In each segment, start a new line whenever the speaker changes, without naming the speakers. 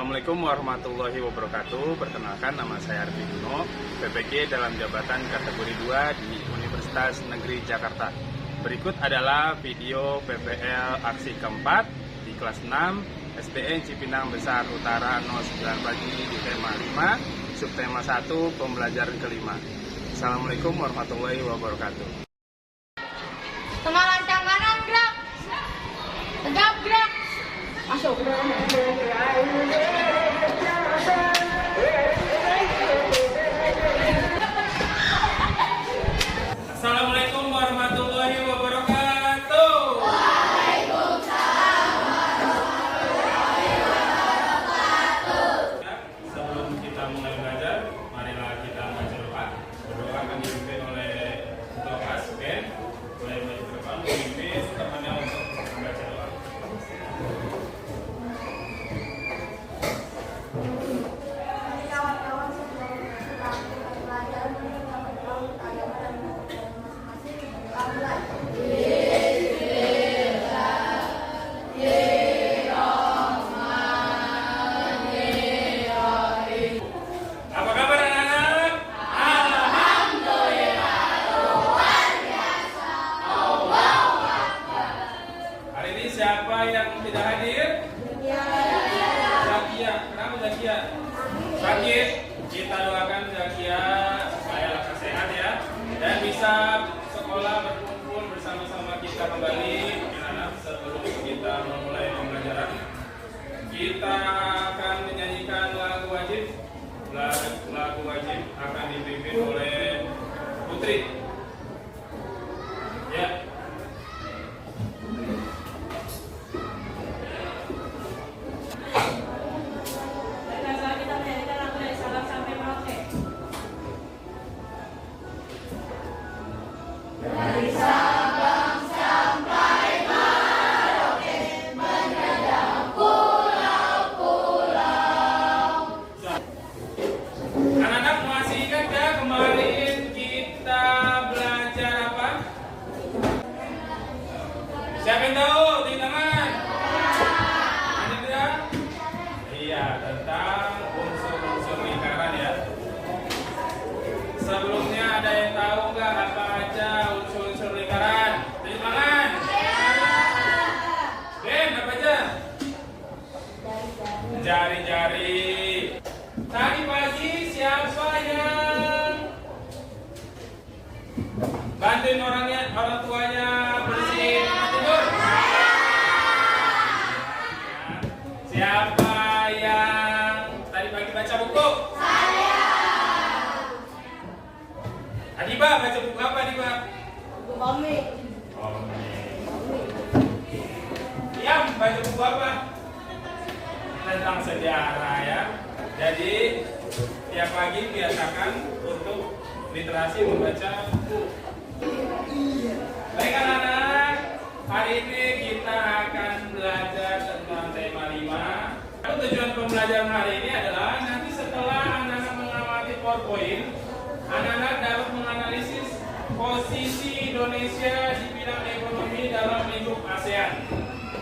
Assalamualaikum warahmatullahi wabarakatuh. Perkenalkan, nama saya Arfi Duno, PPG dalam jabatan kategori 2 di Universitas Negeri Jakarta. Berikut adalah video PPL aksi keempat di kelas 6 SDN Cipinang Besar Utara 09 pagi di tema 5, subtema 1, pembelajaran kelima. Assalamualaikum warahmatullahi wabarakatuh.
Tengah lancang kanan, gerak. Tegap, gerak. Masuk.
Assalamualaikum warahmatullahi wabarakatuh.
Waalaikumsalam warahmatullahi wabarakatuh.
Sebelum kita mulai belajar, marilah kita baca doa. Berdoa akan dipimpin oleh Ketua Kelas Ben. Boleh maju ke depan, memimpin temannya untuk membaca doa. Apa kabar anak-anak?
Alhamdulillah, luar biasa. Allahu Akbar.
Hari ini siapa yang tidak hadir? Zakia. Kenapa Zakia? Sakit. Kita doakan Zakia supaya lekas sehat ya, dan bisa sekolah berkumpul bersama-sama kita kembali. Anak-anak, sebelum kita memulai pembelajaran, kita akan menyanyikan lagu wajib. Lagu wajib akan dipimpin oleh Putri. Ya.
Kita menyanyikan lagu dari Sabang sampai Merauke. Dari Sabang sampai Merauke, menyadap pulau-pulau.
Anak-anak masih ingat ya kemarin kita belajar apa? Siapa yang tahu? Tinggi tangan. Ada tidak? Iya, tentang unsur-unsur lingkaran ya. Sebelumnya ada yang tahu nggak apa aja unsur-unsur lingkaran? Tinggi tangan. Ben, apa aja? Jari-jari. Tadi pagi siapa yang bantuin orang tuanya bersihin tempat tidur? Siapa yang tadi pagi baca buku? Adiba, baca buku apa Adiba?
Buku komik.
Diam, baca buku apa? Tentang sejarah ya. Jadi tiap pagi biasakan untuk literasi membaca buku. Baik anak-anak, hari ini kita akan belajar tentang tema 5. Tujuan pembelajaran hari ini adalah nanti setelah anak-anak mengamati PowerPoint, anak-anak dapat menganalisis posisi Indonesia di bidang ekonomi dalam lingkup ASEAN.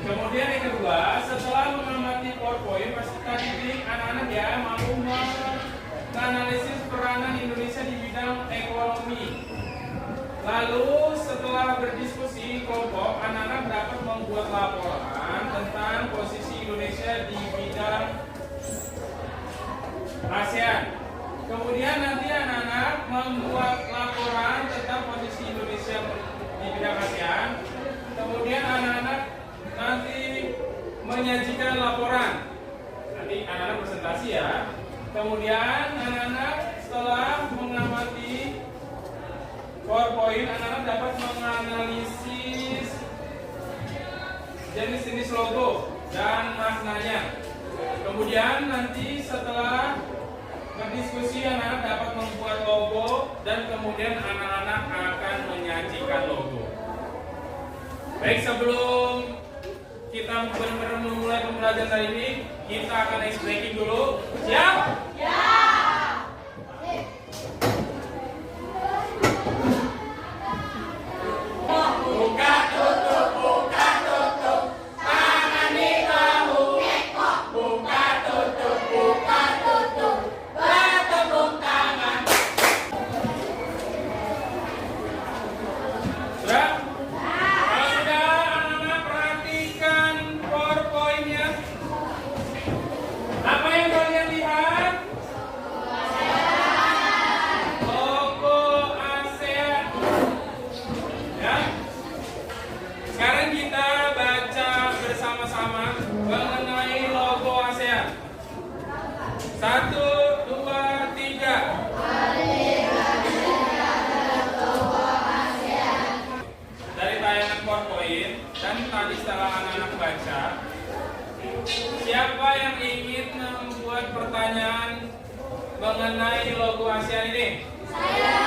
Kemudian yang kedua, setelah mengamati PowerPoint, tadi anak-anak ya mampu menganalisis peranan Indonesia di bidang ekonomi. Lalu setelah berdiskusi kelompok, anak-anak dapat membuat laporan tentang posisi Indonesia di bidang ASEAN. Kemudian nanti anak-anak membuat laporan tentang posisi Indonesia di bidang ASEAN. Kemudian anak-anak nanti menyajikan laporan. Nanti anak-anak presentasi ya. Kemudian anak-anak setelah mengamati PowerPoint, anak-anak dapat menganalisis jenis-jenis logo dan maknanya. Kemudian nanti setelah berdiskusi, anak-anak dapat membuat logo dan kemudian anak-anak akan menyajikan logo. Baik, sebelum kita benar-benar memulai pembelajaran hari ini, kita akan ice breaking dulu. Siap?
Ya.
Buka tutup, tangan di bahu. Buka tutup. Satu, dua, tiga. Dari tayangan PowerPoint dan tadi setelah anak-anak baca, siapa yang ingin membuat pertanyaan mengenai logo ASEAN ini? Saya.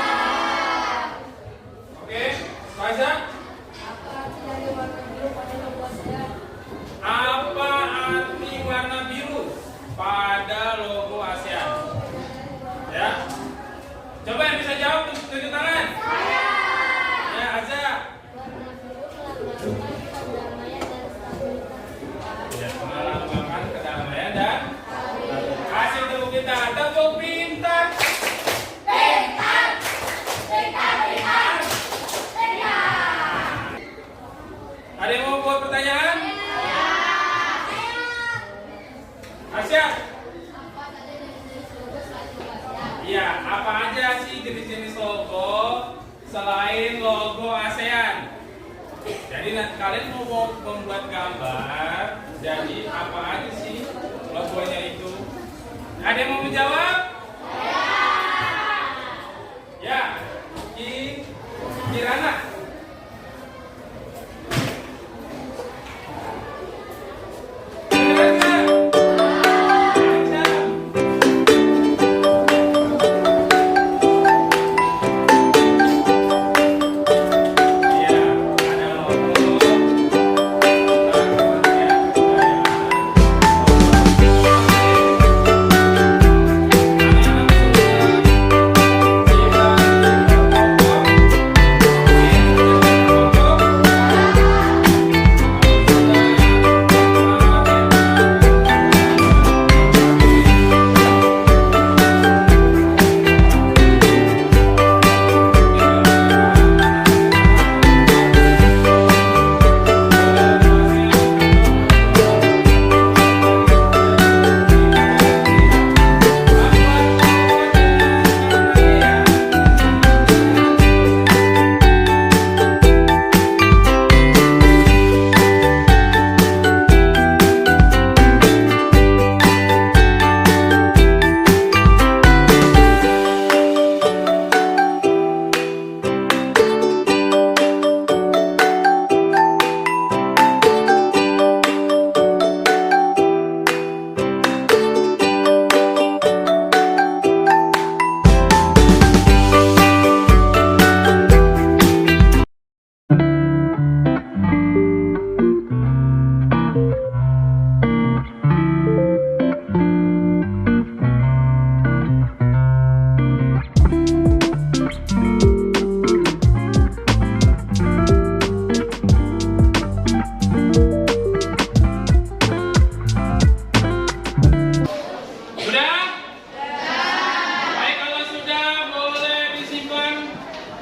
Oke, baca. Apa arti warna biru pada logo ASEAN? Ya. Coba yang bisa jawab tunjuk tangan. Saya. Ya, Azza. Ya, melambangkan kedamaian dan hasil tepuk kita. Tepuk pintar. Pintar. Pintar, pintar. Pintar. Ada yang mau buat pertanyaan? Asya? Iya, apa aja sih jenis-jenis logo selain logo ASEAN? Jadi kalian mau membuat gambar, jadi apa aja sih logonya itu? Ada yang mau menjawab? Ya, Kirana.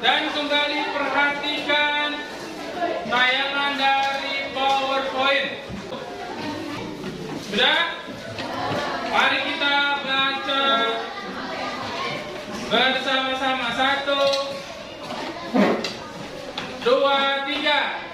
Dan kembali perhatikan tayangan dari PowerPoint. Sudah? Mari kita baca bersama-sama. 1, 2, 3.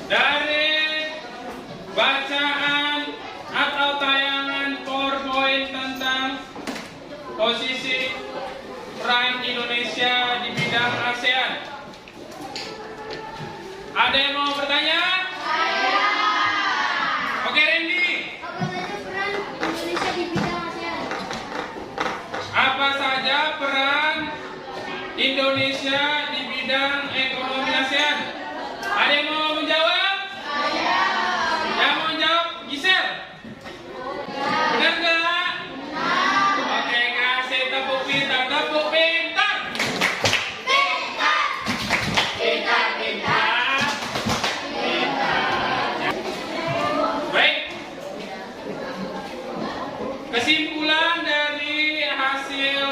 Dari bacaan atau tayangan PowerPoint tentang posisi peran Indonesia di bidang ASEAN. Ada yang mau bertanya? Saya. Oke, Randy.
Apa saja peran Indonesia di bidang ASEAN?
Apa saja peran Indonesia di bidang ekonomi ASEAN? Ada yang mau menjawab? Saya. Yang mau menjawab? Gisel? Benar nggak? Benar. Oke, kasih tepuk pintar. Tepuk pintar. Pintar. Pintar, pintar. Pintar. Baik. Kesimpulan dari hasil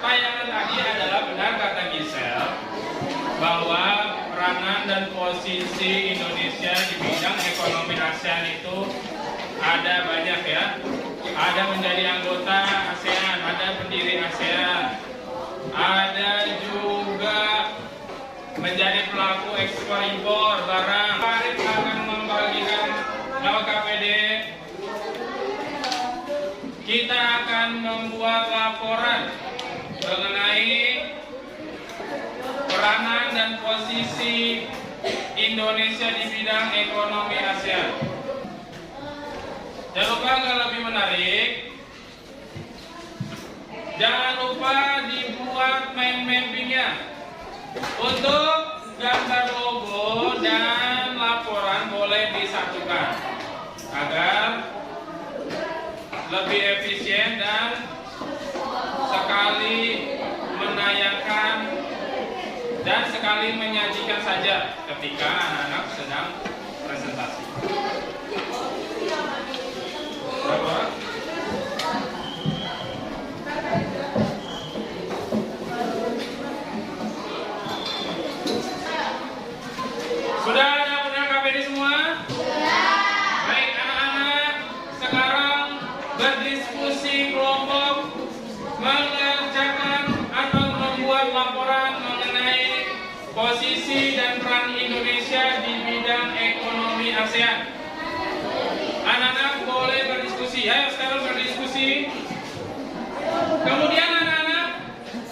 tayangan tadi adalah benar kata Gisel bahwa dan posisi Indonesia di bidang ekonomi ASEAN itu ada banyak ya. Ada menjadi anggota ASEAN, ada pendiri ASEAN, ada juga menjadi pelaku ekspor impor barang. Arif akan membagikan LKPD. Kita akan membuat laporan mengenai peranan dan posisi Indonesia di bidang ekonomi ASEAN. Jangan lupa, kalau lebih menarik, jangan lupa dibuat mind mappingnya. Untuk gambar logo dan laporan boleh disatukan agar lebih efisien dan sekali menayangkan dan sekali menyajikan saja ketika anak-anak sedang presentasi. Berapa? Sudah ada benar KPD semua? Baik anak-anak, sekarang berdiskusi kelompok mengerjakan atau membuat laporan mengenai posisi dan peran Indonesia di bidang ekonomi ASEAN. Anak-anak boleh berdiskusi. Ayo sekarang berdiskusi. Kemudian anak-anak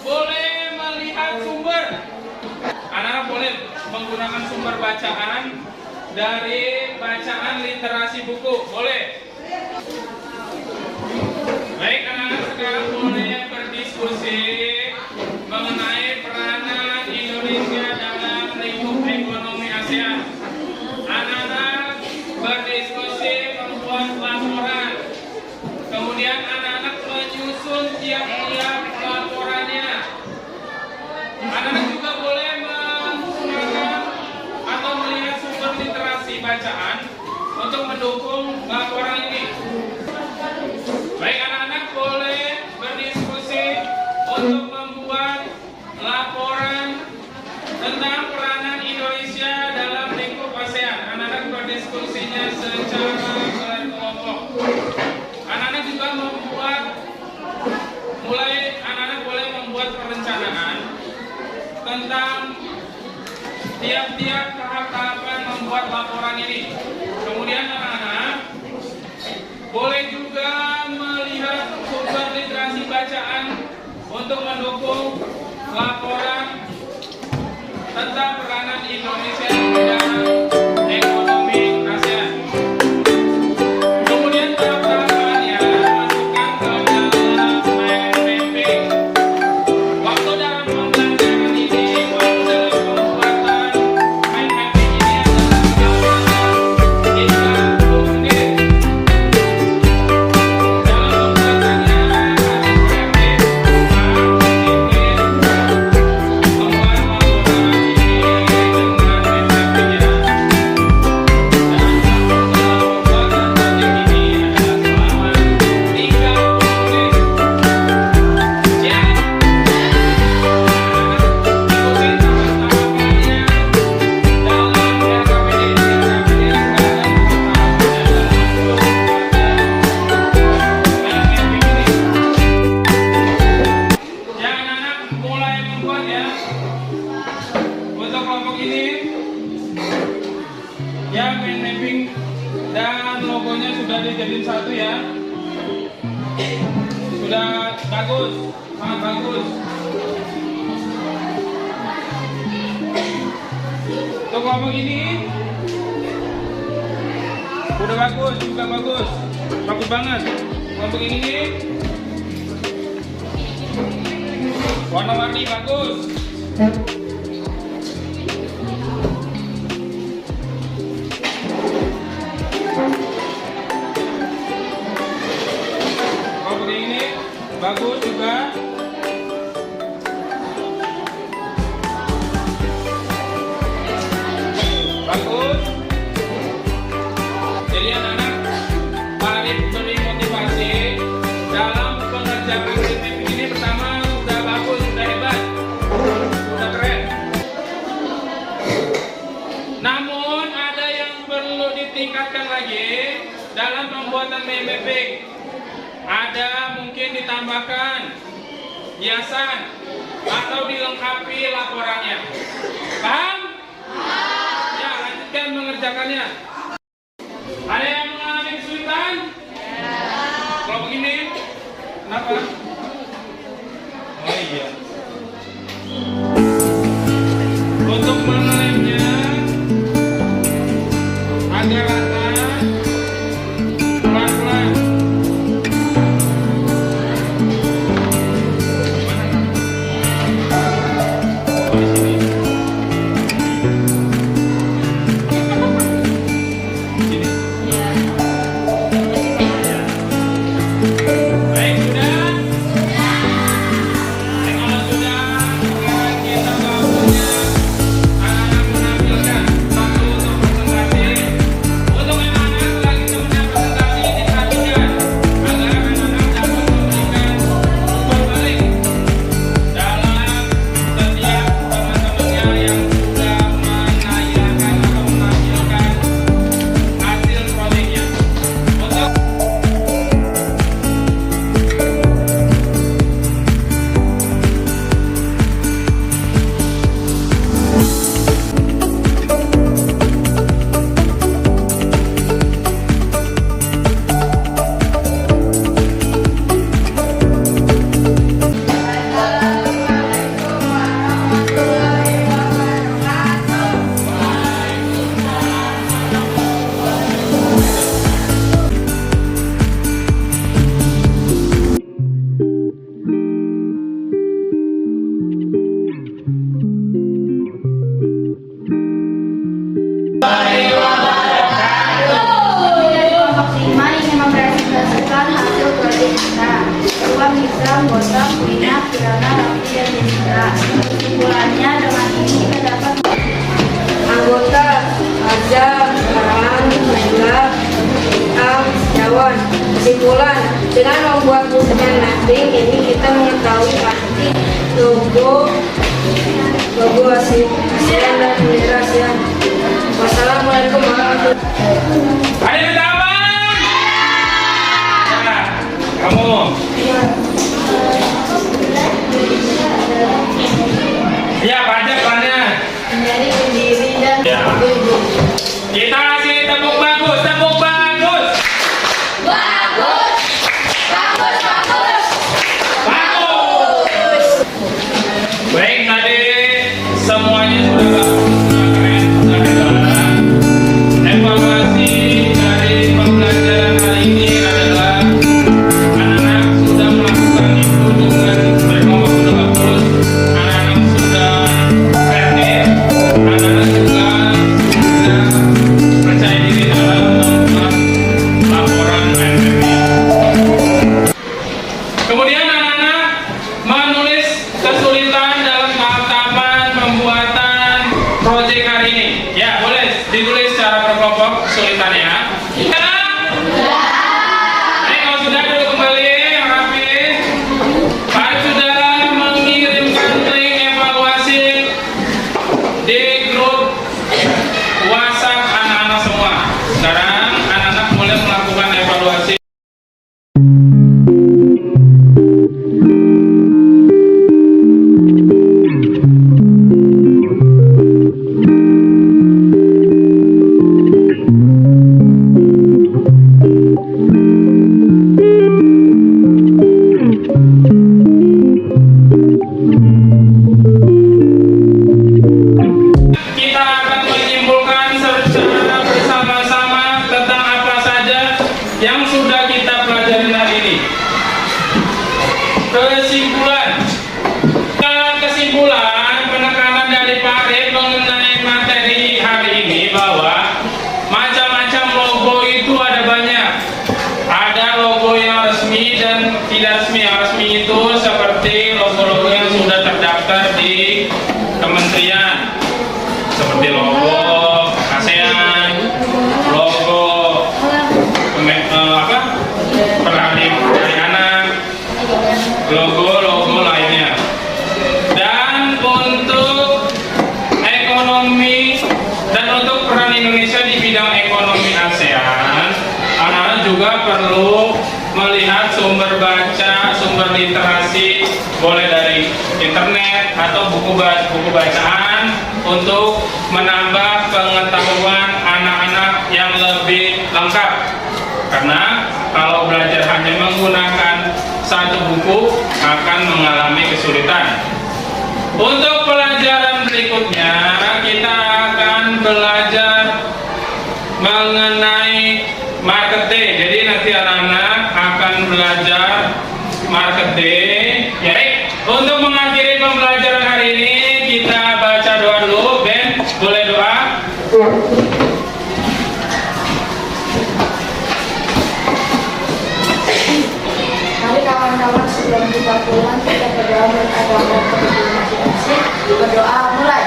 boleh melihat sumber. Anak-anak boleh menggunakan sumber bacaan dari bacaan literasi buku. Boleh. Baik anak-anak, sekarang boleh berdiskusi mengenai peranan Indonesia dalam lingkup ekonomi ASEAN. Anak-anak berdiskusi membuat laporan. Kemudian anak-anak menyusun tiap-tiap laporannya. Anak-anak juga boleh menggunakan atau melihat sumber literasi bacaan untuk mendukung laporan ini. Baik anak-anak boleh berdiskusi untuk membuat laporan tentang peranan Indonesia dalam lingkup ASEAN. Anak-anak berdiskusinya secara berkelompok. Anak-anak juga anak-anak boleh membuat perencanaan tentang tiap-tiap tahap-tahapan membuat laporan ini. Kemudian anak-anak boleh juga melihat sumber literasi bacaan untuk mendukung laporan tentang peranan Indonesia dalam ekonomi ASEAN. Kemudian tahap-tahapannya masukkan ke dalam mind mapping. Waktu dalam pembelajaran ini, waktu dalam pembuatan mind mapping ini adalah 30 menit. Dalam pembuatannya harus kreatif, membuat laporan ini dengan mind mappingnya. Dan dalam pembuatan project ini adalah selama 30 menit. Siap? Ikutin tahap-tahapannya dalam LKPD ini. LKPD sekarang tahap-tahapannya dalam mind mapping ini. Ya anak-anak, mulai membuat ya. Untuk kelompok ini, ya mind mapping dan logonya sudah dijadiin satu ya. Sudah bagus, sangat bagus. Untuk kelompok ini udah bagus, juga bagus, bagus banget. Kelompok ini warna-warni bagus. Kelompok ini bagus juga. Bagus. Jadi anak-anak mari beri motivasi dalam pengerjaan mind mapping ini. Pertama, sudah bagus, sudah hebat, sudah keren. Namun ada yang perlu ditingkatkan lagi dalam pembuatan membership. Ada mungkin ditambahkan hiasan atau dilengkapi laporannya. Paham? Ya, lanjutkan mengerjakannya. Ada yang mengalami kesulitan? Kalau begini, kenapa? Oh iya. Untuk mengelemnya agar rata, pelan-pelan. Oh, di sini. Sini. Baik, sudah? Kalau sudah, sekarang kita waktunya anak-anak menampilkan satu untuk presentasi. Untuk anak-anak setelah kita punya presentasi, diperhatikan agar anak-anak dapat memberikan umpan balik dalam setiap teman-temannya yang sudah menayangkan atau menampilkan hasil proyeknya. Untuk
Mari saya mempresentasikan hasil proyek kita. Ruang bisa anggota kuliner, kirana, rapi, dan Jessica. Kesimpulannya dengan ini kita dapat anggota Azam, Farhan, Naila, Am, Jawan. Kesimpulan, dengan membuat busana mapping ini kita mengetahui pasti logo ASEAN dan bendera ASEAN. Wassalamualaikum warahmatullahi wabarakatuh.
ada yang taman? Ya, kamu. Ya, pajak pelannya.
Menjadi pendiri dan
Ya.
ibu-ibu.
Kita kasih tepuk bagus, tepuk bagus. Bagus. Baik, tadi semuanya sudah keren, sudah hebat. Evaluasi dari pembelajaran hari ini adalah anak-anak sudah melakukan itu dengan berkelompok sudah bagus, anak-anak sudah kreatif, anak-anak juga sudah percaya diri dalam membuat laporan MPP. Kemudian anak-anak menulis kesulitan dalam tahap-tahapan pembuatan proyek hari ini. Ya, boleh ditulis secara berkelompok kesulitannya. Ya. Baik, kalau sudah duduk kembali yang rapi. Pak sudah mengirimkan link evaluasi di grup WhatsApp anak-anak semua. Sekarang anak-anak boleh melakukan evaluasi. untuk peran Indonesia di bidang ekonomi ASEAN, anak-anak juga perlu melihat sumber baca, sumber literasi, boleh dari internet atau buku bacaan untuk menambah pengetahuan anak-anak yang lebih lengkap. Karena kalau belajar hanya menggunakan satu buku akan mengalami kesulitan. Untuk pelajaran berikutnya kita akan belajar mengenai marketing. Jadi nanti anak-anak akan belajar marketing. Ya, untuk mengakhiri pembelajaran hari ini kita baca doa dulu. Ben, boleh doa?
Mari kawan-kawan sebelum kita pulang kita berdoa beragama kepada masing-masing. Berdoa mulai.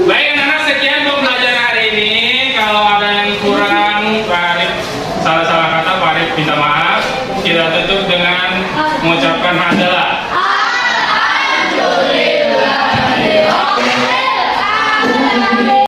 Baik anak-anak, sekian pembelajaran hari ini. Kalau ada yang kurang, Pak Arif salah kata, Pak Arif minta maaf. Kita tutup dengan mengucapkan hamdalah.